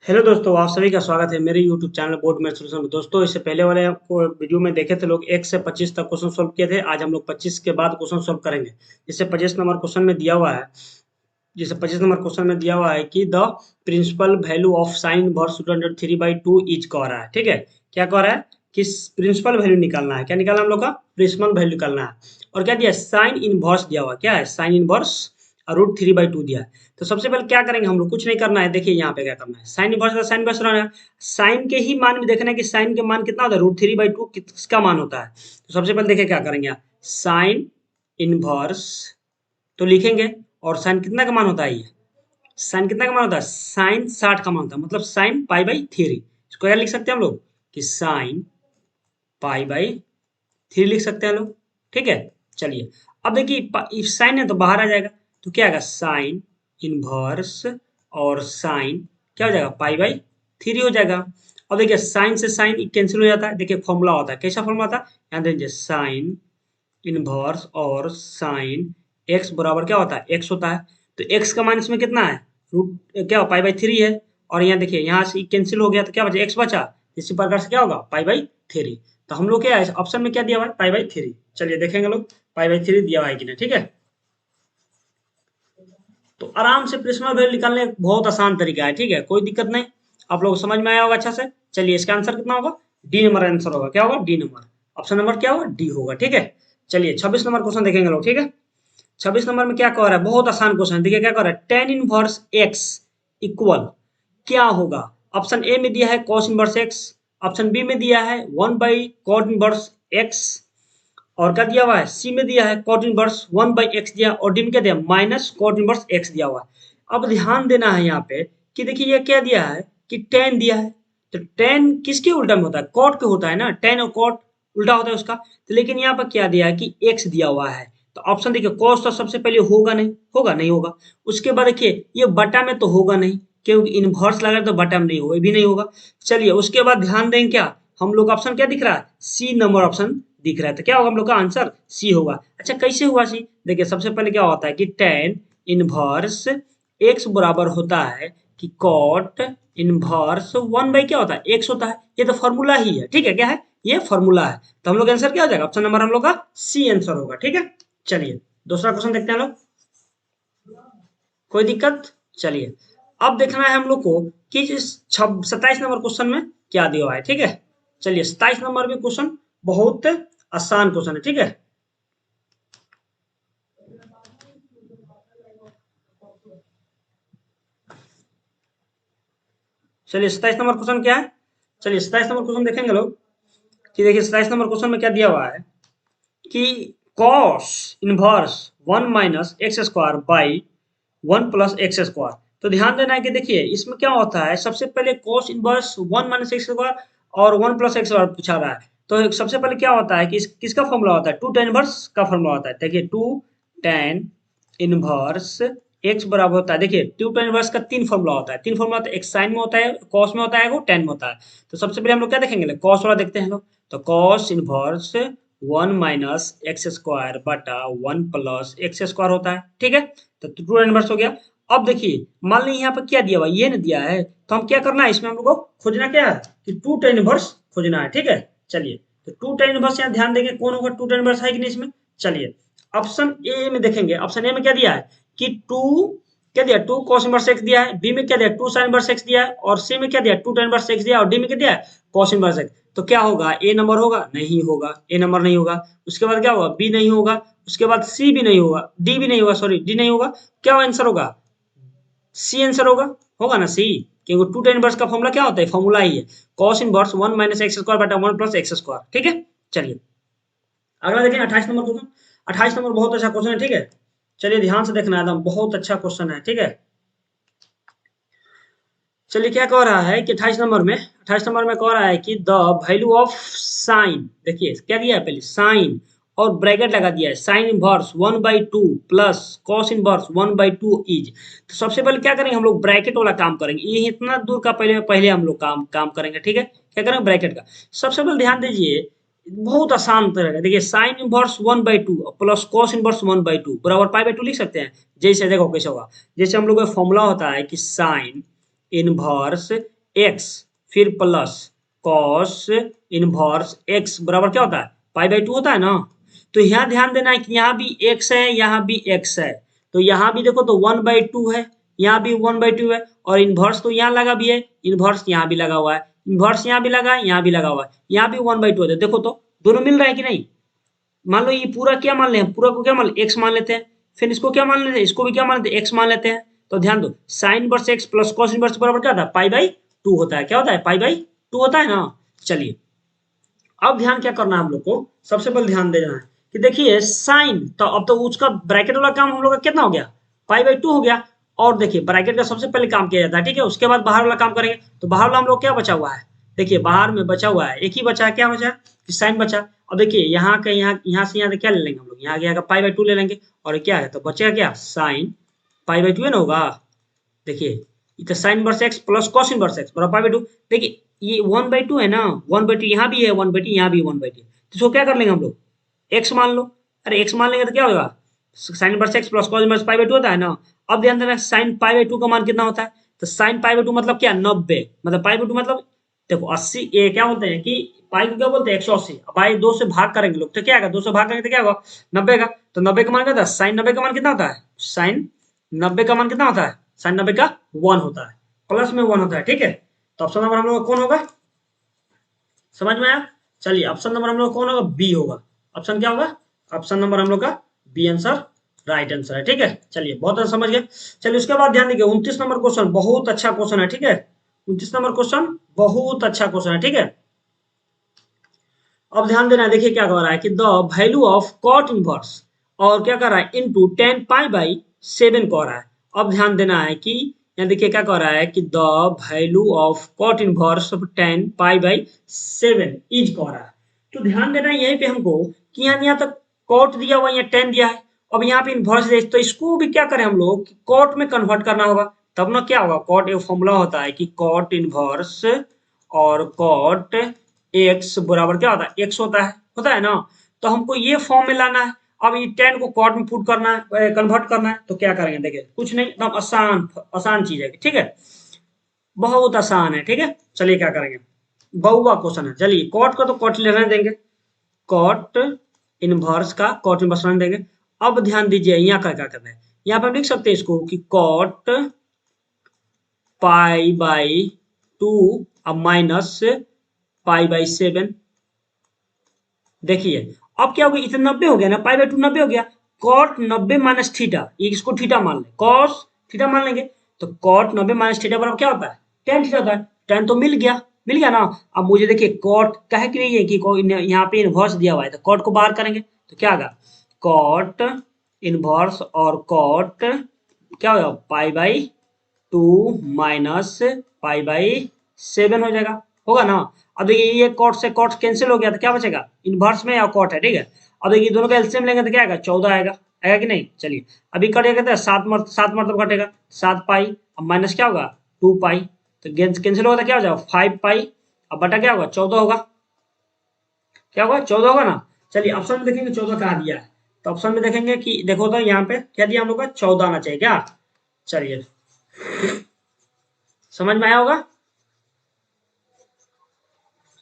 Hello दोस्तों, आप सभी का स्वागत है मेरे YouTube channel board math solution में। दोस्तों, इससे पहले वाले आपको वीडियो में देखे थे लोग 1 से 25 तक क्वेश्चन सॉल्व किए थे। आज हम लोग 25 के बाद क्वेश्चन सॉल्व करेंगे। जिससे 25 नंबर क्वेश्चन में दिया हुआ है जिसे 25 नंबर क्वेश्चन में दिया हुआ है कि the principal value of sine inverse root under 3/2 is कह रहा है। ठीक है, क्या कह रहा है कि प्रिंसिपल वैल्यू निकालना है। क्या निकालना हम लोग का? प्रिंसिपल वैल्यू निकालना है। और क्या दिया? साइन इनवर्स दिया हुआ। क्या है? साइन इनवर्स और रूट 3/2 दिया है। तो सबसे पहले क्या करेंगे हम लोग? कुछ नहीं करना है। देखिए यहाँ पे क्या करना है, साइन इनवर्स का साइन इनवर्स रहना है। साइन के ही मान में देखना है कि साइन के मान कितना होता है, रूट 3/2 किसका मान होता है। तो सबसे पहले देखिए क्या करेंगे, साइन इनवर्स तो लिखेंगे। और साइन कितना का मान होता है? ये साइन कितना का मान होता है? साइन 60 का मान होता है, मतलब साइन पाई/3। इसको क्या लिख सकते हैं हम लोग कि साइन पाई/3 लिख सकते हैं लोग। ठीक है, चलिए अब देखिए साइन है तो बाहर आ जाएगा। तो क्या आएगा? साइन इनवर्स और साइन क्या हो जाएगा? पाई/3 हो जाएगा। अब देखिए साइन से साइन कैंसिल हो जाता है। देखिए फॉर्मूला होता है, कैसा फॉर्मूला होता है? यहाँ देखिए साइन इनवर्स और साइन एक्स बराबर क्या होता है? एक्स होता है। तो एक्स का मान इसमें कितना है? रूट क्या पाई/3 है। और यहाँ देखिए यहाँ से कैंसिल हो गया तो क्या बचा? एक्स बचा। इसी प्रकार से क्या होगा? पाई/3। तो हम लोग क्या है ऑप्शन में क्या दिया हुआ है? पाई/3। चलिए देखेंगे लोग पाई/3 दिया हुआ है कि नहीं। ठीक है, तो आराम से प्रिंसिपल वैल्यू निकालने का बहुत आसान तरीका है। ठीक है, कोई दिक्कत नहीं। आप लोग समझ में आया होगा अच्छा से। चलिए इसका आंसर कितना होगा? डी नंबर आंसर होगा। क्या होगा? D number. ऑप्शन नंबर क्या होगा? डी होगा। ठीक है, चलिए 26 नंबर क्वेश्चन देखेंगे लोग। ठीक है, 26 नंबर में क्या कह रहा है? बहुत आसान क्वेश्चन है। देखिए क्या कह रहा है, टेन इनवर्स एक्स इक्वल क्या होगा? ऑप्शन ए में दिया है cos inverse x. Option B में दिया है 1/कॉट इनवर्स एक्स। और क्या दिया हुआ है? सी में दिया है कॉट इनवर्स 1/x दिया। और डी में क्या दिया? माइनस कॉट इनवर्स x दिया हुआ है। अब ध्यान देना है यहाँ पे कि देखिए ये क्या दिया है कि टेन दिया है। तो टेन किसके उल्टा में होता है? कॉट के होता है ना। टेन और कॉट उल्टा होता है उसका। तो लेकिन यहाँ पर क्या दिया है कि x दिया हुआ है। तो ऑप्शन देखिए कॉस तो सबसे पहले होगा नहीं, होगा नहीं होगा। उसके बाद देखिए ये बटा में तो होगा नहीं, क्योंकि इनवर्स लगा तो बटा में नहीं होगा, ये भी नहीं होगा। चलिए उसके बाद ध्यान दें, क्या हम लोग ऑप्शन क्या दिख रहा है? सी नंबर ऑप्शन दिख रहा है। तो क्या होगा हम लोग का आंसर? सी होगा। अच्छा कैसे हुआ सी? देखिए सबसे पहले क्या होता है कि टेन इनवर्स एक्स बराबर होता है कि कॉट इनवर्स 1/, क्या होता है? एक्स होता है। ये तो फॉर्मूला ही है। ठीक है, क्या है? ये फॉर्मूला है। तो हम लोग आंसर क्या हो जाएगा? ऑप्शन नंबर हम लोग का सी आंसर होगा। ठीक है, चलिए दूसरा क्वेश्चन देखते हैं लोग। कोई दिक्कत? चलिए अब देखना है हम लोग को कि 27 नंबर क्वेश्चन में क्या दिया हुआ है। ठीक है, चलिए 27 नंबर में क्वेश्चन बहुत आसान क्वेश्चन है। ठीक है, चलिए 27 नंबर क्वेश्चन क्या है? चलिए 27 नंबर क्वेश्चन देखेंगे लोग कि देखिए 27 नंबर क्वेश्चन में क्या दिया हुआ है कि cos inverse 1 - x² by 1 + x²। तो ध्यान देना है कि देखिए इसमें क्या होता है, सबसे पहले कॉस इनवर्स 1 - x² और 1 + x² पूछा रहा है। तो सबसे पहले क्या होता है कि किसका फॉर्मूला होता है? टू टेन इनवर्स का फॉर्मूला होता है। देखिए टू टेन इनवर्स एक्स बराबर होता है। देखिए टू टेन इनवर्स का तीन फॉर्मूला होता है। तीन फॉर्मूला होता है, एक साइन में होता है, कॉस में होता है, वो टेन में होता है। तो सबसे पहले हम लोग क्या देखेंगे? कॉस वाला देखते हैं लोग। तो कॉस इनवर्स 1 - x² बटा 1 + x² होता है। ठीक है, तो टू इनवर्स हो गया। अब देखिए मान लीजिए यहाँ पर क्या दिया हुआ, ये ना दिया है। तो हम क्या करना है इसमें, हम लोग को खोजना क्या है कि टू टेन इनवर्स खोजना है। ठीक है, चलिए तो टू टेन इनवर्स यहाँ ध्यान देंगे कौन होगा, टू टेन इनवर्स है कि नहीं इसमें। चलिए ऑप्शन ए में देखेंगे। ऑप्शन ए में क्या दिया है कि टू क्या दिया? टू कॉस इनवर्स एक्स दिया है। बी में क्या दिया? टू साइन इनवर्स एक्स दिया है। और सी में क्या दिया? टू टेन इनवर्स एक्स दिया है। और डी में क्या दिया है? Cos inverse x. तो क्या होगा? ए नंबर होगा? नहीं होगा, ए नंबर नहीं होगा। उसके बाद क्या होगा? बी नहीं होगा। उसके बाद सी भी नहीं होगा, डी भी नहीं होगा, सॉरी डी नहीं होगा। क्या आंसर होगा? सी आंसर होगा। होगा ना सी, क्योंकि टू टेन इनवर्स का फॉर्मूला क्या होता है? फॉर्मूला ही है कॉस इनवर्स 1 - x² बटा 1 + x²। ठीक है, चलिए अगला देखें 28 नंबर क्वेश्चन। 28 नंबर बहुत अच्छा क्वेश्चन है। ठीक है, चलिए ध्यान से देखना एकदम बहुत अच्छा क्वेश्चन है। ठीक है, चलिए क्या कह रहा है कि 28 नंबर में कह रहा है कि द वैल्यू ऑफ साइन। देखिए क्या दिया है, पहले साइन और ब्रैकेट लगा दिया है, sine inverse 1/2 plus cos inverse 1/2 is. तो सबसे पहले क्या करेंगे हम लोग? ब्रैकेट वाला काम करेंगे। ये इतना दूर का पहले पहले हम लोग काम करेंगे। ठीक है, क्या करेंगे? ब्रैकेट का। सबसे पहले ध्यान दीजिए बहुत आसान तरह देखिए, sine inverse 1/2 plus cos inverse 1/2 बराबर पाई/2 लिख सकते हैं। जैसे देखो कैसे होगा, जैसे हम लोग का फॉर्मूला होता है कि साइन इनवर्स एक्स फिर प्लस कॉस इनवर्स एक्स बराबर क्या होता है, पाई बाई टू होता है ना। तो यहाँ ध्यान देना है कि यहाँ भी एक्स है, यहाँ भी एक्स है, तो यहाँ भी देखो तो 1/2 है, यहाँ भी 1/2 है, और इनवर्स तो यहाँ लगा भी है, इनवर्स यहाँ भी लगा हुआ है, इनवर्स यहाँ भी लगा है, यहाँ भी लगा हुआ है, यहाँ भी 1/2 है। देखो तो दोनों मिल रहा है कि नहीं। मान लो ये पूरा क्या मान ले, हम पूरा को क्या मान एक्स मान लेते हैं, फिर इसको क्या मान लेते हैं, इसको भी क्या मान लेते हैं, एक्स मान लेते हैं। तो ध्यान दो sine inverse x plus cos inverse बराबर क्या होता है, पाई बाई टू होता है। क्या होता है, पाई बाई टू होता है ना। चलिए अब ध्यान क्या करना है हम लोग को, सबसे पहले ध्यान देना है कि देखिए साइन, तो अब तो उसका ब्रैकेट वाला काम हम लोग का कितना हो गया, पाई बाई टू हो गया। और देखिए ब्रैकेट का सबसे पहले काम किया जाता है, ठीक है, उसके बाद बाहर वाला काम करेंगे। तो बाहर वाला हम लोग क्या बचा हुआ है, देखिए बाहर में बचा हुआ है एक ही बचा है, क्या बचा है कि साइन बचा। अब देखिए यहाँ का यहाँ से यहाँ क्या ले लेंगे हम लोग, यहाँ गया पाई बाई टू ले लेंगे, और क्या है तो बचेगा क्या, साइन पाई बाई टू है ना होगा। देखिए इधर sine inverse x plus cos inverse x बराबर पाई बाई टू। देखिए ये 1/2 है ना, 1/2 यहाँ भी है, 1/2 यहाँ भी 1/2, तो इसको क्या कर लेंगे हम लोग, एक्स मान लो। अरे एक्स मान लेंगे तो क्या होगा, sine inverse x plus cos inverse pi by two होता है ना। अब ध्यान देना साइन पाई बाई टू का मान कितना होता है, तो साइन पाई बाई टू मतलब क्या, 90, मतलब पाई बाई टू मतलब देखो 80, ये क्या बोलते हैं कि पाई को क्या बोलते हैं 180, बाई 2 से भाग करेंगे लोग तो क्या आएगा, 2 से भाग करेंगे तो क्या होगा 90 का। तो 90 का मान क्या होता है, साइन 90 का मान कितना होता है, साइन 90 का मान कितना होता है, साइन 90 का 1 होता है, प्लस में 1 होता है, ठीक है। तो ऑप्शन नंबर हम लोग कौन होगा, समझ में आया। चलिए ऑप्शन नंबर हम लोग कौन होगा, बी होगा। ऑप्शन क्या होगा, ऑप्शन नंबर हम लोग का बी आंसर राइट आंसर है, ठीक है। चलिए बहुत अच्छा समझ गए। चलिए उसके बाद ध्यान दीजिए 29 नंबर क्वेश्चन बहुत अच्छा क्वेश्चन है, ठीक है। 29 नंबर क्वेश्चन बहुत अच्छा क्वेश्चन है, ठीक है। अब ध्यान देना, देखिए क्या कर रहा है कि the value of cot inverse, और क्या कर रहा है इनटू 10 पाई बाई 7 कह रहा है। अब ध्यान देना है कि यहाँ देखिए क्या कह रहा है कि the value of cot inverse of 10 pi by 7 is कह रहा है। तो ध्यान देना है यहीं पे हमको कि यहाँ तक कॉट दिया हुआ, यहाँ 10 दिया है, अब यहाँ पे इनवर्स दिया है, तो इसको भी क्या करें हम लोग कि कॉट में कन्वर्ट करना होगा, तब ना क्या होगा, कॉट एक फॉर्मूला होता है कि कॉट इनवर्स और कॉट एक्स बराबर क्या होता है, एक्स होता है ना। तो हमको ये फॉर्म में लाना है। अब ये 10 को कॉट में पुट करना है, कन्वर्ट करना है, तो क्या करेंगे, देखिए कुछ नहीं, एकदम आसान आसान चीज है, ठीक है, बहुत आसान है, ठीक है। चलिए क्या करेंगे, बहुआ क्वेश्चन है, चलिए कॉट का तो कॉट लेने देंगे, कॉट इनवर्स का कॉट इनवर्स लेने देंगे। अब ध्यान दीजिए यहाँ का क्या करना है, यहाँ पर हम लिख सकते हैं इसको कि कॉट पाई बाई टू अब माइनस पाई बाई 7। देखिए अब क्या हो गया, इसे 90 हो गया ना, पाई बाई टू 90 हो गया, कॉट 90 माइनस थीटा, इसको थीटा मान ले, कॉस थीटा मान लेंगे। तो कॉट 90 माइनस थीटा बराबर क्या होता है, टेन थीटा होता है। टेन तो मिल गया ना। अब मुझे देखिए कॉट कहे कि नहीं है कि यहाँ पे इनवर्स दिया हुआ है, तो कॉट को बाहर करेंगे तो क्या होगा, कॉट इनवर्स और कॉट क्या होगा, pi by two minus pi by 7 हो जाएगा, होगा ना। अब देखिए ये कॉट से कॉट कैंसिल हो गया तो क्या बचेगा, इनवर्स में या कॉट है, ठीक है। अब देखिए दोनों का एलसीएम लेंगे तो क्या आएगा, 14 आएगा, आएगा कि नहीं। चलिए अभी कटेगा तो 7 मरतब कटेगा, 7 पाई, अब माइनस क्या होगा 2 पाई, तो कैंसिल होगा तो क्या हो जाएगा 5 पाई, अब बटा क्या होगा 14 होगा, क्या होगा 14 होगा ना। चलिए ऑप्शन में देखेंगे 14 कहाँ दिया है, तो ऑप्शन में देखेंगे कि देखो तो यहाँ पे क्या दिया हम लोग का, 14 आना चाहिए क्या। चलिए समझ में आया होगा।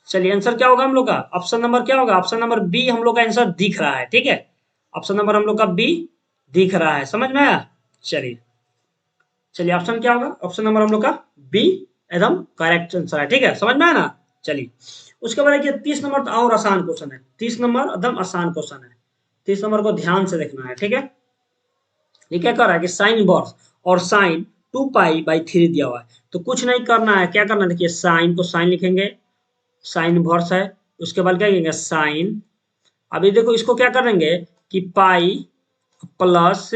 चलिए आंसर क्या होगा हम लोग का, ऑप्शन नंबर क्या होगा, ऑप्शन नंबर बी हम लोग का आंसर दिख रहा है, ठीक है। ऑप्शन नंबर हम लोग का बी दिख रहा है, समझ में आया। चलिए चलिए ऑप्शन क्या होगा, ऑप्शन नंबर हम लोग का बी एकदम करेक्ट आंसर है, ठीक है, समझ में आया ना। चलिए उसके बाद देखिए 30 नंबर तो और आसान क्वेश्चन है, 30 नंबर एकदम आसान क्वेश्चन है, 30 नंबर को ध्यान से देखना है, ठीक है। ये क्या कर रहा है कि साइन इनवर्स और साइन 2 पाई बाई 3 दिया हुआ है, तो कुछ नहीं करना है, क्या करना है, देखिए साइन को साइन लिखेंगे, साइन इनवर्स है, उसके बाद क्या कहेंगे साइन, अभी देखो इसको क्या करेंगे कि पाई प्लस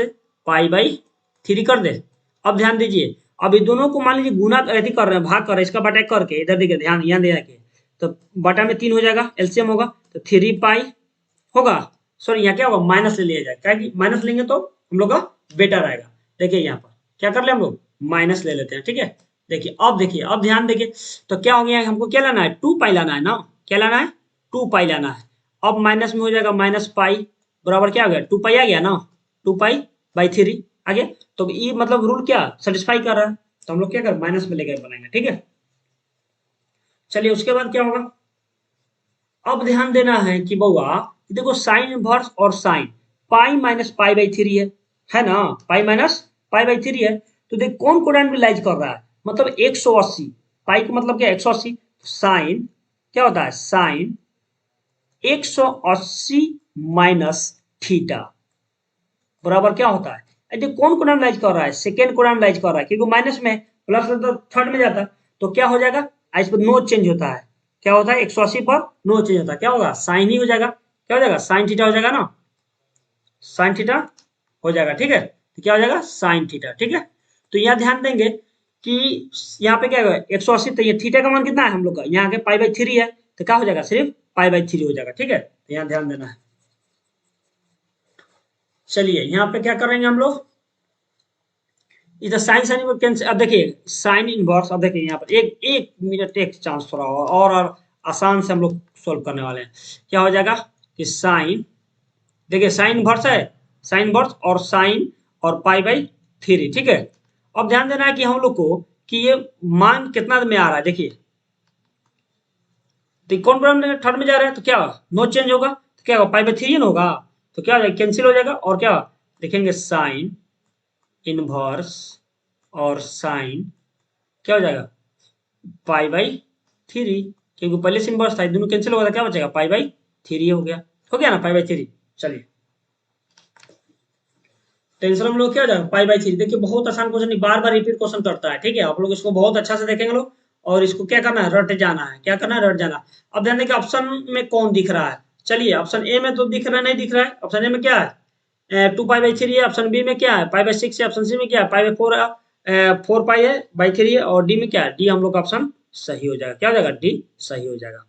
पाई बाई 3 कर दे। अब ध्यान दीजिए, अब ये दोनों को मान लीजिए गुना यदि कर रहे हैं, भाग कर रहे हैं, इसका बटा करके इधर देखिए ध्यान यहाँ दे के, तो बटा में 3 हो जाएगा, एलसीएम होगा तो 3 पाई होगा, सॉरी यहाँ क्या होगा माइनस ले लिया जाए, क्या कि माइनस लेंगे तो हम लोग का बेटर आएगा। देखिए यहाँ पर क्या कर ले हम लोग माइनस ले लेते हैं, ठीक है। देखिए अब ध्यान देखिए, तो क्या हो गया हमको क्या लाना है 2 पाई लाना है ना, क्या लाना है 2 पाई लाना है। अब माइनस में हो जाएगा माइनस पाई बराबर क्या हो गया 2 पाई आ गया ना, 2 पाई बाई 3 आ गया। तो ये मतलब रूल क्या सेटिस्फाई कर रहा है, तो हम लोग क्या कर माइनस में लेकर बनाएंगे, ठीक है। चलिए उसके बाद क्या होगा, अब ध्यान देना है कि बउआ देखो साइन इनवर्स और sine pi minus pi by three है ना, pi minus pi by three है। तो देख कौन कोडान रिलाइज कर रहा है, मतलब 180, पाई का मतलब क्या 180, साइन क्या होता है साइन 180 माइनस थीटा बराबर क्या होता है, देखिए कौन कोडान राइज कर रहा है, सेकेंड कोडान राइज कर रहा है, क्योंकि माइनस में प्लस तो थर्ड में जाता है, तो क्या हो जाएगा, इस पर नो चेंज होता है, क्या होता है 180 पर नो चेंज होता है, क्या होगा साइन ही हो जाएगा, क्या हो जाएगा साइन थीटा हो जाएगा ना, साइन थीटा हो जाएगा, ठीक है, तो क्या हो जाएगा साइन थीटा, ठीक है। तो यहाँ ध्यान देंगे कि यहाँ पे क्या होगा 180, तो ये थीटा का मान कितना है हम लोग का, यहाँ के पाई बाई थ्री है, तो क्या हो जाएगा सिर्फ पाई बाई थ्री हो जाएगा, ठीक है, तो यहाँ ध्यान देना है। चलिए यहाँ पे क्या करेंगे हम लोग, इधर साइन साइन कैंसिल, अब देखिए साइन इनवर्स, अब देखिए यहाँ पर एक एक मिनट एक चांस थोड़ा और आसान से हम लोग सोल्व करने वाले हैं। क्या हो जाएगा कि साइन, देखिए साइन इनवर्स है, साइन इनवर्स और साइन और पाई बाई थ्री, ठीक है। अब ध्यान देना है कि हम लोग को कि ये मान कितना में आ रहा है, देखिए तो कौन प्रॉब्लम थर्ड में जा रहा है, तो क्या नो चेंज होगा, तो क्या होगा पाई बाई थ्री ना होगा, तो क्या हो जाएगा कैंसिल हो जाएगा, और क्या देखेंगे साइन इनवर्स और साइन क्या हो जाएगा पाई बाई थ्री, क्योंकि पहले से इनवर्स था, दोनों कैंसिल होगा, क्या बचेगा पाई बाई थ्री हो गया ना पाई बाई थ्री। चलिए टेंशन हम लोग क्या हो जाएगा पाई बाई थ्री, देखिए बहुत आसान क्वेश्चन, बार बार रिपीट क्वेश्चन करता है, ठीक है, आप लोग इसको बहुत अच्छा से देखेंगे लोग, और इसको क्या करना है रट जाना है, क्या करना है रट जाना। अब ध्यान देखिए ऑप्शन में कौन दिख रहा है, चलिए ऑप्शन ए में तो दिख रहा नहीं, दिख रहा है ऑप्शन ए में क्या है टू पाई बाई थ्री है, ऑप्शन बी में क्या है पाई बाई सिक्स है, ऑप्शन सी में क्या है pi by four, four pi है बाई थ्री है, और डी में क्या है डी हम लोग का ऑप्शन सही हो जाएगा, क्या हो जाएगा डी सही हो जाएगा।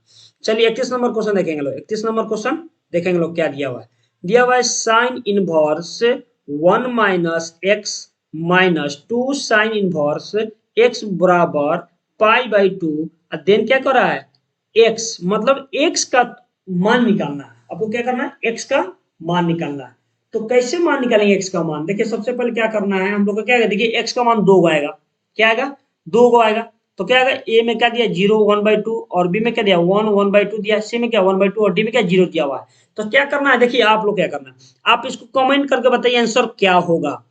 चलिए 31 नंबर क्वेश्चन देखेंगे लोग, 31 नंबर क्वेश्चन देखेंगे लोग क्या दिया हुआ है, दिया हुआ है sine inverse one minus x minus two sine inverse x बराबर पाई बाई टू, देन क्या कर रहा है एक्स, मतलब एक्स का मान निकालना है, आपको क्या करना है एक्स का मान निकालना है। तो कैसे मान निकालेंगे एक्स का मान, देखिए सबसे पहले क्या करना है हम लोग को, क्या है देखिए एक्स का मान दो गो आएगा, क्या आएगा दो गो आएगा, तो क्या आएगा ए में क्या दिया जीरो वन बाई टू, और बी में क्या दिया वन वन बाई टू दिया, सी में क्या वन बाई टू, और डी में क्या जीरो दिया हुआ है। तो क्या करना है देखिए आप लोग क्या करना है, आप इसको कमेंट करके बताइए आंसर क्या होगा,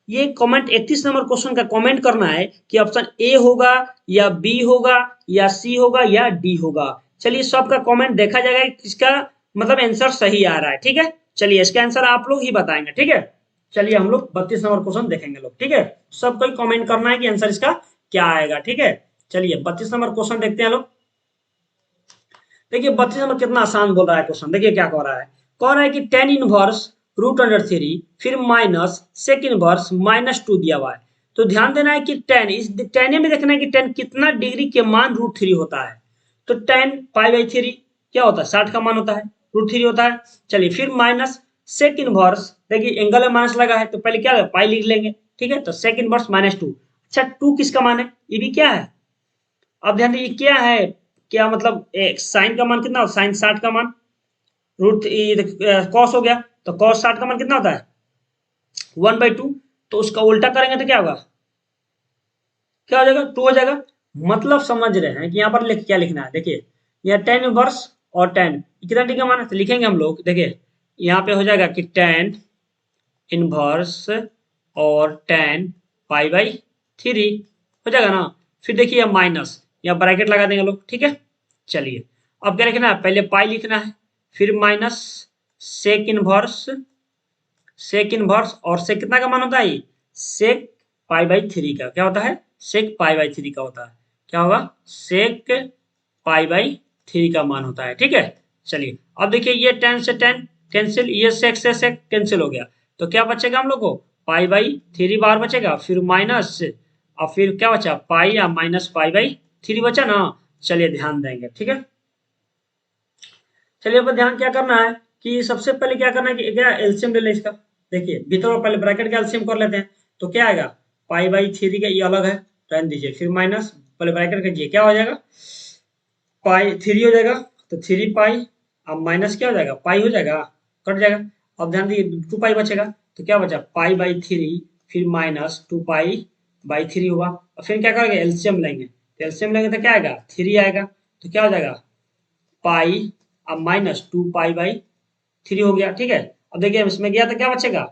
ये कमेंट 31 नंबर क्वेश्चन का कमेंट करना है कि ऑप्शन ए होगा या बी होगा या सी होगा या डी होगा। चलिए सबका कमेंट देखा जाएगा कि किसका मतलब आंसर सही आ रहा है, ठीक है। चलिए इसका आंसर आप लोग ही बताएंगे, ठीक है। चलिए हम लोग 32 नंबर क्वेश्चन देखेंगे लोग, ठीक है, सबको ही कमेंट करना है कि आंसर इसका क्या आएगा, ठीक है। चलिए 32 नंबर क्वेश्चन देखते हैं लोग, देखिए 32 नंबर कितना आसान बोल रहा है क्वेश्चन, देखिए क्या कह रहा है, कह रहा है कि tan inverse root under three फिर minus sec inverse minus two दिया हुआ है। तो ध्यान देना है कि टेन, इस टेन में देखना है कि टेन कितना डिग्री के मान रूट थ्री होता है, तो टेन पाई बाई थ्री क्या होता है 60 का मान होता है, रूट थ्री होता है। चलिए फिर माइनस सेक इनवर्स, देखिए एंगल में माइनस लगा है तो पहले क्या है पाई लिख लेंगे, ठीक है, तो सेक इनवर्स माइनस टू, अच्छा टू किसका मान है ये भी क्या है, अब ध्यान दीजिए क्या है, क्या मतलब साइन का मान कितना, साइन 60 का मान रूट कॉस हो गया, तो कॉस 60 का मान कितना होता है वन बाई टू, तो उसका उल्टा करेंगे तो क्या होगा, क्या हो जाएगा टू हो जाएगा। मतलब समझ रहे हैं कि यहाँ पर क्या लिखना है, देखिए यहाँ टेन इनवर्स और टेन कितना डिग्री का मान है, तो लिखेंगे हम लोग, देखिए यहाँ पे हो जाएगा कि टेन इनवर्स और टेन पाई बाई थ्री हो जाएगा ना, फिर देखिए माइनस या ब्रैकेट लगा देंगे लोग, ठीक है। चलिए अब क्या लिखना है, पहले पाई लिखना है, फिर minus sec inverse, sec inverse और सेक कितना का मान होता है सेक पाई बाई थ्री का, क्या होता है सेक पाई बाई थ्री का होता है, क्या होगा सेक पाई बाई थ्री का मान होता है, ठीक है। चलिए अब देखिए ये टेन से टेन कैंसिल, ये सेक से सेक कैंसिल हो गया, तो क्या बचेगा हम लोग को पाई बाई थ्री बार बचेगा, फिर माइनस और फिर क्या बचा पाई या माइनस पाई बाई थ्री बचा ना। चलिए ध्यान देंगे, ठीक है। चलिए अब ध्यान क्या करना है कि सबसे पहले क्या करना है कि क्या एलसीएम ले लें इसका, देखिए भीतर और पहले ब्रैकेट का एलसीएम कर लेते हैं, तो क्या आएगा पाई बाई थ्री का ये अलग है, रहने दीजिए, फिर माइनस पहले ब्रैकेट कीजिए, क्या हो जाएगा पाई थ्री हो जाएगा, तो थ्री पाई, अब माइनस क्या हो जाएगा पाई हो जाएगा, कट जाएगा। अब ध्यान दीजिए टू पाई बचेगा, तो क्या बचा पाई बाई थ्री फिर minus two pi by three हुआ, और फिर क्या करेंगे एलसीएम लेंगे, तो एलसीएम लेंगे तो क्या आएगा थ्री आएगा, तो क्या हो जाएगा पाई अब माइनस 2 पाई/3 हो गया। ठीक है, अब देखिए इसमें गया तो क्या बचेगा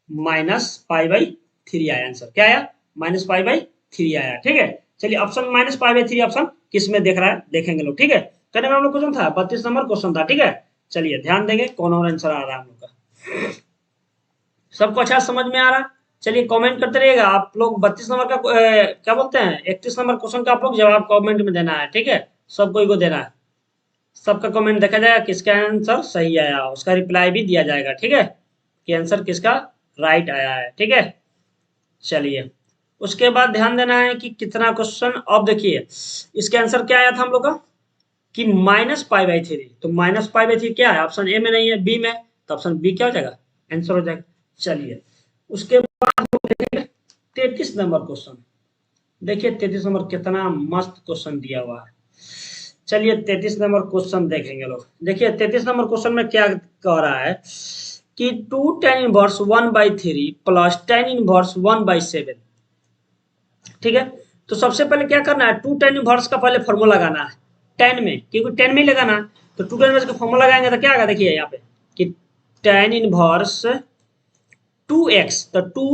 -पाई/3 आया आंसर। क्या आया -पाई/3 आया। ठीक है, चलिए ऑप्शन -पाई/3 ऑप्शन किस में देख रहा है देखेंगे लोग। ठीक है, कहने में हम लोग क्वेश्चन था 32 नंबर क्वेश्चन था। ठीक है, चलिए ध्यान देंगे कौन और आंसर आ रहा है हम लोग का। सबको अच्छा समझ में आ रहा है? चलिए कमेंट करते रहिएगा आप लोग। 32 नंबर का क्या बोलते हैं 31 नंबर क्वेश्चन का आप लोग जवाब कमेंट में देना है। ठीक है, सब कोई को देना है। सबका कमेंट देखा जाएगा किसका आंसर सही आया, उसका रिप्लाई भी दिया जाएगा। ठीक है, कि आंसर किसका राइट आया है। ठीक है, चलिए उसके बाद ध्यान देना है कि कितना क्वेश्चन। अब देखिए इसके आंसर क्या आया था हम लोग का कि -पाई/3। तो -पाई/3 क्या है, ऑप्शन ए में नहीं है, बी में। तो ऑप्शन बी क्या हो जाएगा आंसर हो जाएगा। चलिए उसके बाद हम लोग देखेंगे 33 नंबर क्वेश्चन। देखिए 33 नंबर कितना मस्त क्वेश्चन दिया हुआ है। चलिए 33 नंबर क्वेश्चन देखेंगे लोग। देखिए 33 नंबर क्वेश्चन में क्या कह रहा है कि 2 tan inverse 1/3 plus tan inverse 1/7। ठीक है, तो सबसे पहले क्या करना है 2 tan इनवर्स का पहले फॉर्मूला लगाना है tan में, क्योंकि tan में ही लगाना है। तो 2 tan इनवर्स का फॉर्मूला लगाएंगे तो क्या आएगा देखिए यहाँ पे कि tan इनवर्स 2x। तो 2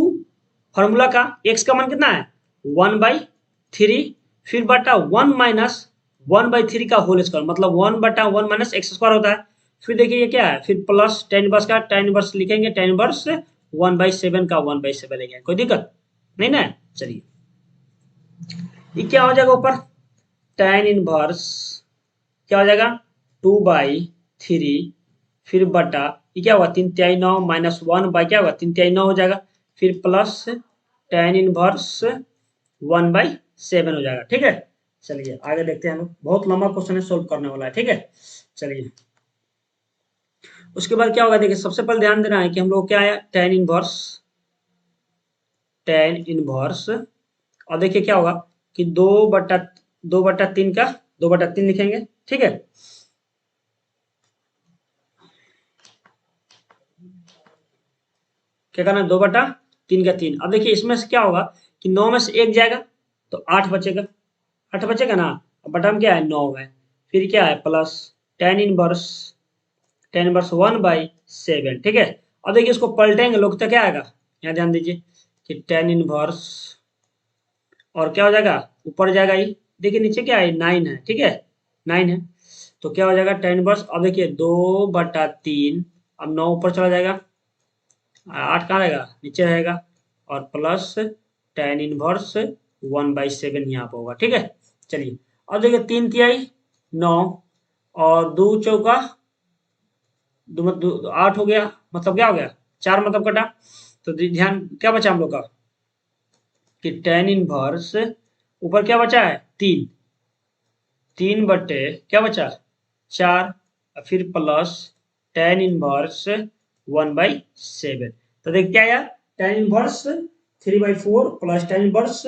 फॉर्मूला का x का मान कितना है 1/3, फिर बटा 1 माइनस 1/3 का होल स्क्वायर, मतलब 1/1 माइनस x स्क्वायर होता है। फिर देखिए ये क्या है, फिर प्लस tan इनवर्स का tan इनवर्स लिखेंगे, tan इनवर्स 1/7 का 1/7 लिखेंगे। कोई दिक्कत नहीं ना। चलिए ये क्या हो जाएगा ऊपर tan इनवर्स क्या हो जाएगा 2/3, फिर बटा ये क्या होगा 3/9 माइनस 1 बाई क्या होगा 3/9 हो जाएगा, फिर प्लस tan इनवर्स 1/7 हो जाएगा। ठीक है, चलिए आगे देखते हैं हम लोग। बहुत लंबा क्वेश्चन है, सोल्व करने वाला है। ठीक है, चलिए उसके बाद क्या होगा देखिए सबसे पहले ध्यान देना है कि हम लोग क्या आया tan इनवर्स। और देखिए क्या होगा कि 2/3 का 2/3 लिखेंगे। ठीक है, क्या करना है 2/3 का 3। अब देखिए इसमें से क्या होगा कि 9 में से 1 जाएगा तो 8 बचेगा, 8 बचेगा ना। अब बटा में क्या है 9 है, फिर क्या है प्लस tan इनवर्स 1/7। ठीक है, अब देखिए इसको पलटेंगे लोग तो क्या आएगा, यहाँ ध्यान दीजिए कि tan इनवर्स और क्या हो जाएगा ऊपर जाएगा ये, देखिए नीचे क्या है 9 है। ठीक है 9 है, तो क्या हो जाएगा tan इनवर्स। अब देखिए 2/3, अब 9 ऊपर चला जाएगा, 8 कहाँ रहेगा नीचे रहेगा, और प्लस tan इनवर्स 1/7 यहाँ पर होगा। ठीक है, चलिए अब देखिए 3 तिहाई 9 और 2 चौका 8 हो गया, मतलब क्या हो गया 4 मतलब कटा। तो ध्यान क्या बचा हम लोग का कि tan इनवर्स ऊपर क्या बचा है 3, 3 बटे क्या बचा 4, फिर प्लस tan इनवर्स 1/7। तो देख क्या आया tan inverse 3/4 plus tan inverse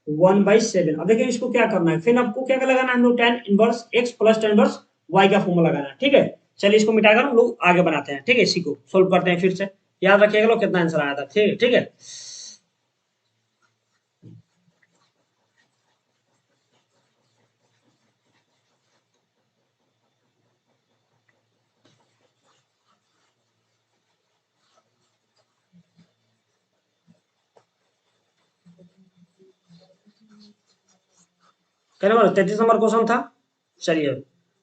1/7। अब देखिए इसको क्या करना है, फिर आपको क्या लगाना है हम लोग tan inverse x plus tan inverse y का फॉर्मूला लगाना है। ठीक है, चलिए इसको मिटाकर हम लोग आगे बनाते हैं। ठीक है, इसी को सोल्व करते हैं फिर से। याद रखिएगा लोग कितना आंसर आया था। ठीक ठीक है, कहने वाला 33 नंबर क्वेश्चन था। चलिए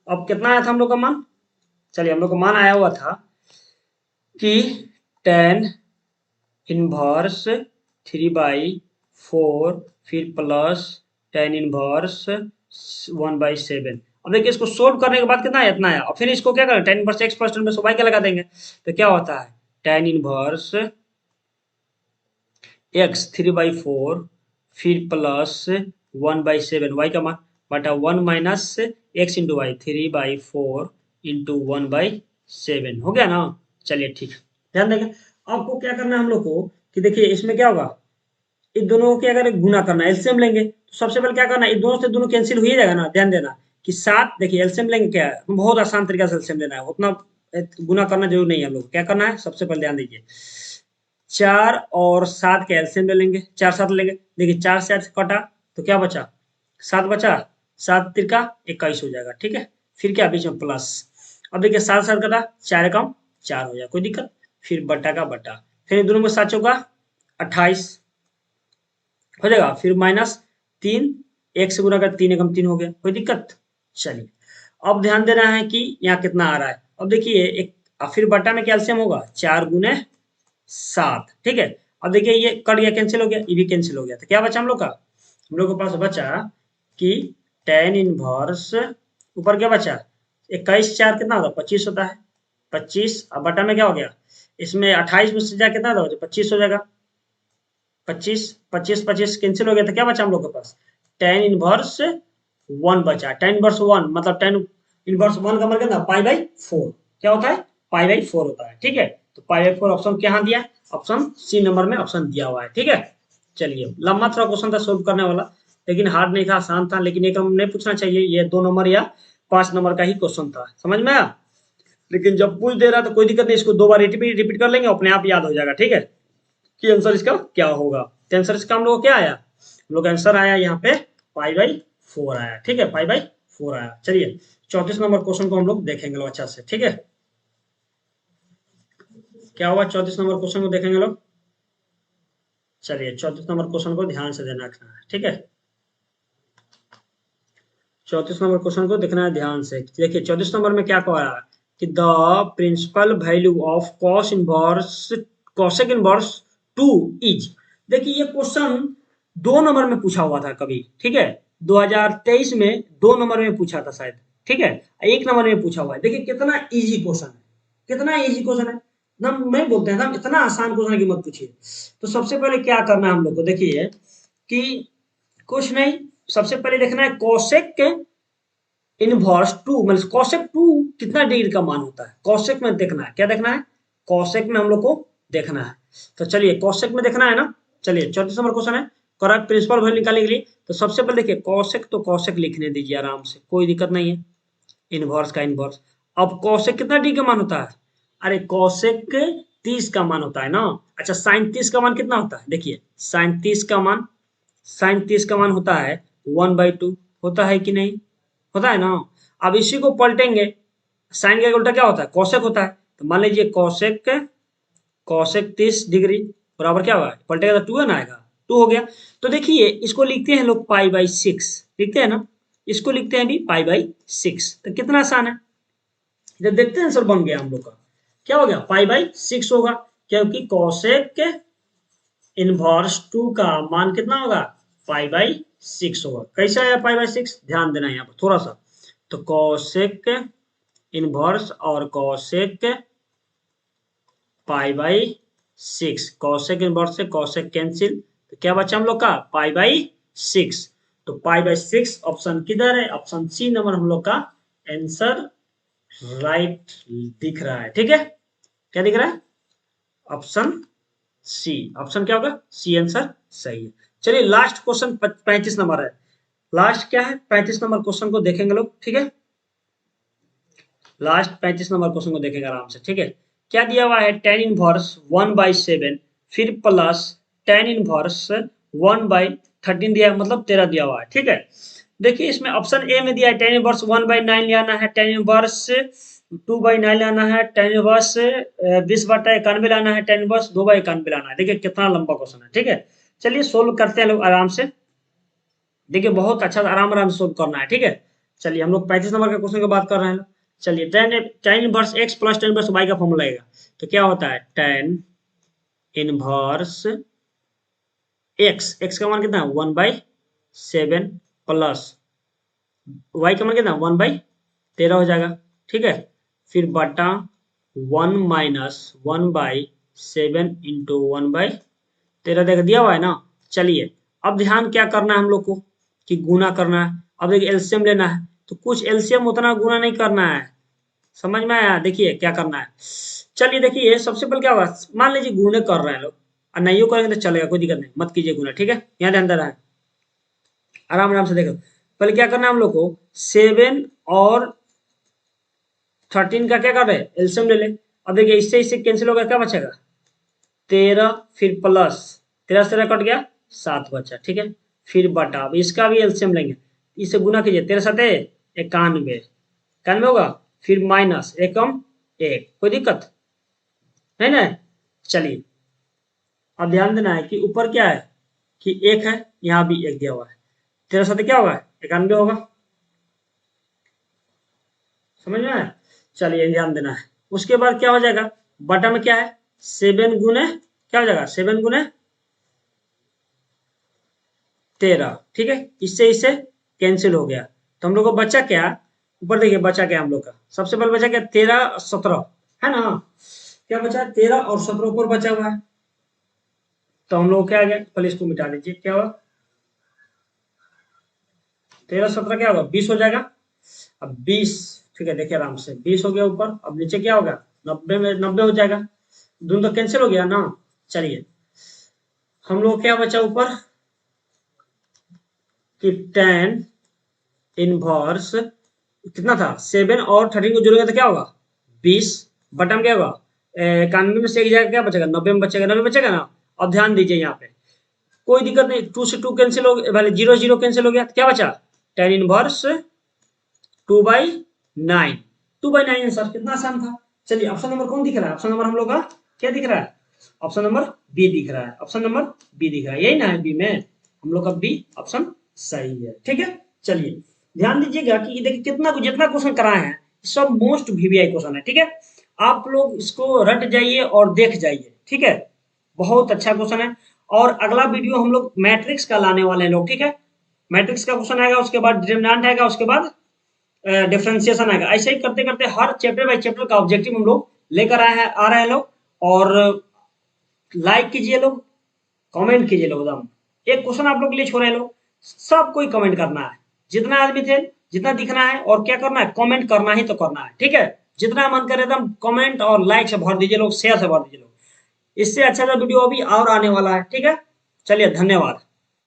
अब कितना आया था हम लोग का मान, चलिए हम लोग का मान आया हुआ था कि tan इनवर्स 3/4 फिर प्लस tan इनवर्स 1/7। अब देखिए इसको सोल्व करने के बाद कितना आया इतना आया, और फिर इसको क्या करें tan inverse x plus tan inverse y का लगा देंगे। तो क्या होता है tan इनवर्स x 3/4 फिर प्लस 1/7 y का मान बटा 1 minus x into Y 3/4 into 1/7 हो गया ना। चलिए ठीक, ध्यान देंगे आपको क्या करना है हम लोग को कि देखिए इसमें क्या होगा इन दोनों के अगर गुना करना है एलसीएम लेंगे तो सबसे पहले क्या करना है इन दोनों से दोनों कैंसिल हो ही जाएगा ना। ध्यान देना कि 7 देखिए एलसीएम लेंगे क्या है, बहुत आसान तरीका से एलसीएम लेना है, उतना गुना करना जरूर नहीं है। हम लोग क्या करना है सबसे पहले ध्यान दीजिए 4 और 7 के एलसीएम ले लेंगे, 4 7 लेंगे। देखिए 4 से 8 कटा तो क्या बचा 7 बचा, 7 तिरका 21 हो जाएगा, ठीक है। फिर क्या बीच में प्लस, अब देखिए 7 7 कटा 4 कम 4 हो जाएगा, कोई दिक्कत। फिर बट्टा का बट्टा, फिर इन दोनों में 7 चौका 28 हो जाएगा, फिर माइनस 3, 1 से गुना कर 3 एकम 3 हो गया, कोई दिक्कत। चलिए अब ध्यान देना है कि यहाँ कितना आ रहा है। अब देखिए एक, अब फिर बट्टा में क्या एलसीएम होगा, 4 गुने 7, ठीक है। अब देखिए ये कट गया, कैंसिल हो गया, ये भी कैंसिल हो गया, तो क्या बचा हम लोग का, हम लोग के पास बचा कि tan इनवर्स, ऊपर क्या बचा, 21 4 कितना होगा 25 होता है, 25। अब बटा में क्या हो गया, इसमें 28 में से जा कितना होगा, 25 हो जाएगा, 25 25 25 कैंसिल हो गया, तो क्या बचा हम लोग के पास, tan इनवर्स 1 बचा। tan इनवर्स 1 मतलब tan इनवर्स 1 का मतलब कितना, पाई बाई 4, क्या होता है, पाई बाई 4 होता है, ठीक है। तो पाई बाई 4 ऑप्शन कहाँ दिया है, ऑप्शन सी नंबर में ऑप्शन दिया हुआ है, ठीक है। चलिए लंबा थोड़ा क्वेश्चन था सोल्व करने वाला, लेकिन हार्ड नहीं था, आसान था, लेकिन एक नहीं पूछना चाहिए, ये 2 नंबर या 5 नंबर का ही क्वेश्चन था, समझ में आया। लेकिन जब पूछ दे रहा तो कोई दिक्कत नहीं, इसको 2 बार रिपीट कर लेंगे, अपने आप याद हो जाएगा, ठीक है, कि आंसर इसका क्या होगा। तो आंसर इसका हम लोग को क्या आया, हम लोग आंसर आया यहाँ पे पाई बाई 4 आया, ठीक है, पाई बाई 4 आया। चलिए 34 नंबर क्वेश्चन को हम लोग देखेंगे लोग अच्छा से, ठीक है। क्या हुआ 34 नंबर क्वेश्चन को देखेंगे लोग। चलिए 34 नंबर क्वेश्चन को ध्यान से देना रखना है, ठीक है। 34 नंबर क्वेश्चन को देखना है ध्यान से। देखिए 34 नंबर में क्या कह रहा है कि the principal value of cos inverse cosec inverse 2 is. देखिए ये क्वेश्चन 2 नंबर में पूछा हुआ था कभी, ठीक है, 2023 में 2 नंबर में पूछा था शायद, ठीक है, 1 नंबर में पूछा हुआ है। देखिए कितना इजी क्वेश्चन है, कितना इजी क्वेश्चन है ना, मैं बोलते हैं ना इतना आसान क्वेश्चन की मत पूछिए। तो सबसे पहले क्या करना है हम लोग को, देखिए कि कुछ नहीं, सबसे पहले देखना है कॉसेक इनवर्स 2 मतलब कॉसेक 2 कितना डिग्री का मान होता है, कॉसेक में देखना है, क्या देखना है, कॉसेक में हम लोग को देखना है। तो चलिए कॉसेक में देखना है ना, चलिए 34 नंबर क्वेश्चन है, करेक्ट प्रिंसिपल वैल्यू निकालने के लिए। तो सबसे पहले देखिए कॉसेक, तो कॉसेक लिखने दीजिए आराम से, कोई दिक्कत नहीं है, इनवर्स का इनवर्स। अब कॉसेक कितना डिग्री का मान होता है, अरे कॉसेक 30 का मान होता है ना। अच्छा साइन 30 का मान कितना होता है, देखिए साइन 30 का मान, साइन 30 का मान होता है 1/2, होता है कि नहीं, होता है ना। अब इसी को पलटेंगे, साइन का उल्टा क्या होता है, कौशेक होता है। तो मान लीजिए कौशेक, कौशेक 30 डिग्री बराबर क्या होगा, पलटेगा तो 2 है ना आएगा, 2 हो गया। तो देखिए इसको लिखते हैं लोग पाई बाई 6, लिखते हैं ना, इसको लिखते हैं भी पाई बाई 6। तो कितना आसान है, जब देखते हैं आंसर बन गया हम लोग का, क्या हो गया पाई बाई 6 होगा, क्योंकि कौशेक इनवर्स 2 का मान कितना होगा, पाई बाई 6 होगा। कैसे आया पाई बाई 6, ध्यान देना यहाँ पर थोड़ा सा। तो कौशिक इनवर्स और Kaushik pi by 6, Kaushik inverse से कौशिक कैंसिल, तो क्या बचा हम लोग का पाई बाई 6। तो पाई बाई 6 ऑप्शन किधर है, ऑप्शन सी नंबर हम लोग का आंसर राइट दिख रहा है, ठीक है। क्या दिख रहा है, ऑप्शन सी, ऑप्शन क्या होगा सी आंसर सही है। चलिए लास्ट क्वेश्चन 35 नंबर है, लास्ट क्या है 35 नंबर क्वेश्चन को देखेंगे लोग, ठीक है। लास्ट 35 नंबर क्वेश्चन को देखेंगे आराम से, ठीक है। क्या दिया हुआ है, tan इनवर्स 1/7 फिर प्लस tan इनवर्स 1/13 दिया है, मतलब 13 दिया हुआ है, ठीक है। देखिए इसमें ऑप्शन ए में दिया है tan इनवर्स 1/9 लाना है, tan इनवर्स 2/9 लाना है, tan इनवर्स 20/91 लाना है, tan इनवर्स 2/91 लाना है। देखिए कितना लंबा क्वेश्चन है, ठीक है। चलिए सोल्व करते हैं लोग आराम से, देखिए बहुत अच्छा आराम आराम से सोल्व करना है, ठीक है। चलिए हम लोग 35 नंबर के क्वेश्चन की बात कर रहे हैं। चलिए tan inverse x plus tan inverse y का फॉर्मूला आएगा, तो क्या होता है tan इनवर्स x का मान कितना है 1/7 प्लस y का मान कितना 1/13 हो जाएगा, ठीक है। फिर बटा 1 माइनस 1/7 इंटू 1/13 देखा दिया हुआ है ना। चलिए अब ध्यान क्या करना है हम लोग को, कि गुना करना है। अब देखिए एलसीएम लेना है, तो कुछ एलसीएम उतना गुना नहीं करना है, समझ में आया। देखिए क्या करना है, चलिए देखिए सबसे पहले क्या होगा, मान लीजिए गुने कर रहे हैं लोग और नहीं करेंगे तो चलेगा, कोई दिक्कत नहीं, मत कीजिए गुना, ठीक है। यहाँ ध्यान दे रहा है, आराम आराम से देखो। पहले क्या करना है हम लोग को, 7 और 13 का क्या कर रहे हैं एलसीएम ले ले। अब देखिए इससे कैंसिल होगा, क्या बचेगा 13, फिर प्लस 13 से 13 कट गया 7 बचा, ठीक है। फिर बटा, अब इसका भी एलसीएम लेंगे, इसे गुना कीजिए, 13 सते 91, 91 होगा, फिर माइनस एकम 1, कोई दिक्कत नहीं ना? चलिए अब ध्यान देना है कि ऊपर क्या है कि 1 है, यहाँ भी 1 दिया हुआ है, 13 सते क्या होगा 91 होगा, समझ में आया? चलिए ध्यान देना है। उसके बाद क्या हो जाएगा, बटा में क्या है 7 गुने क्या हो जाएगा 7 गुने 13, ठीक है, इससे इससे कैंसिल हो गया, तो हम लोग को बचा क्या, ऊपर देखिए बचा क्या हम लोग का, सबसे पहले बचा क्या 13 17 है ना, क्या बचा 13 और 17 ऊपर बचा हुआ है, तो हम लोग क्या आ गया, पहले इसको मिटा दीजिए, क्या हुआ 13 17 क्या होगा 20 हो जाएगा। अब 20, ठीक है देखिए आराम से 20 हो गया ऊपर, अब नीचे क्या होगा 90 में 90 हो जाएगा, दोनों तो कैंसिल हो गया ना। चलिए हम लोग क्या बचा ऊपर कि 10 इनवर्स कितना था 7 और 13 को जोड़ेगा तो क्या होगा 20, बटन क्या होगा 91 में से एक जाएगा, क्या बचेगा 90 में बचेगा, 90 बचेगा ना। अब ध्यान दीजिए यहाँ पे कोई दिक्कत नहीं, 2 से 2 कैंसिल हो गया, 0 0 कैंसिल हो गया, तो क्या बचा 10 इनवर्स 2/9, 2/9 आंसर, कितना आसान था। चलिए ऑप्शन नंबर कौन दिख रहा है, ऑप्शन नंबर हम लोग का क्या दिख रहा है, ऑप्शन नंबर बी दिख रहा है, ऑप्शन नंबर बी दिख रहा है, यही ना है बी में, हम लोग का बी ऑप्शन सही है, ठीक है। चलिए ध्यान दीजिएगा कि देखिए कितना जितना क्वेश्चन कराए हैं सब मोस्ट वीवीआई क्वेश्चन है, ठीक है, आप लोग इसको रट जाइए और देख जाइए, ठीक है, बहुत अच्छा क्वेश्चन है। और अगला वीडियो हम लोग मैट्रिक्स का लाने वाले हैं लोग, ठीक है, मैट्रिक्स का क्वेश्चन आएगा, उसके बाद डिटरमिनेंट आएगा, उसके बाद डिफ्रेंसिएशन आएगा, ऐसे ही करते करते हर चैप्टर बाय चैप्टर का ऑब्जेक्टिव हम लोग लेकर आए हैं, आ रहे हैं लोग। और लाइक कीजिए लोग, कमेंट कीजिए लोग, एकदम एक क्वेश्चन आप लोग के लिए छोड़े हैं लोग, सबको ही कमेंट करना है, जितना आदमी थे जितना दिखना है, और क्या करना है कमेंट करना ही तो करना है, ठीक है, जितना मन करे एकदम कमेंट और लाइक से भर दीजिए लोग, शेयर से भर दीजिए लोग, इससे अच्छा वीडियो अभी और आने वाला है, ठीक है। चलिए धन्यवाद।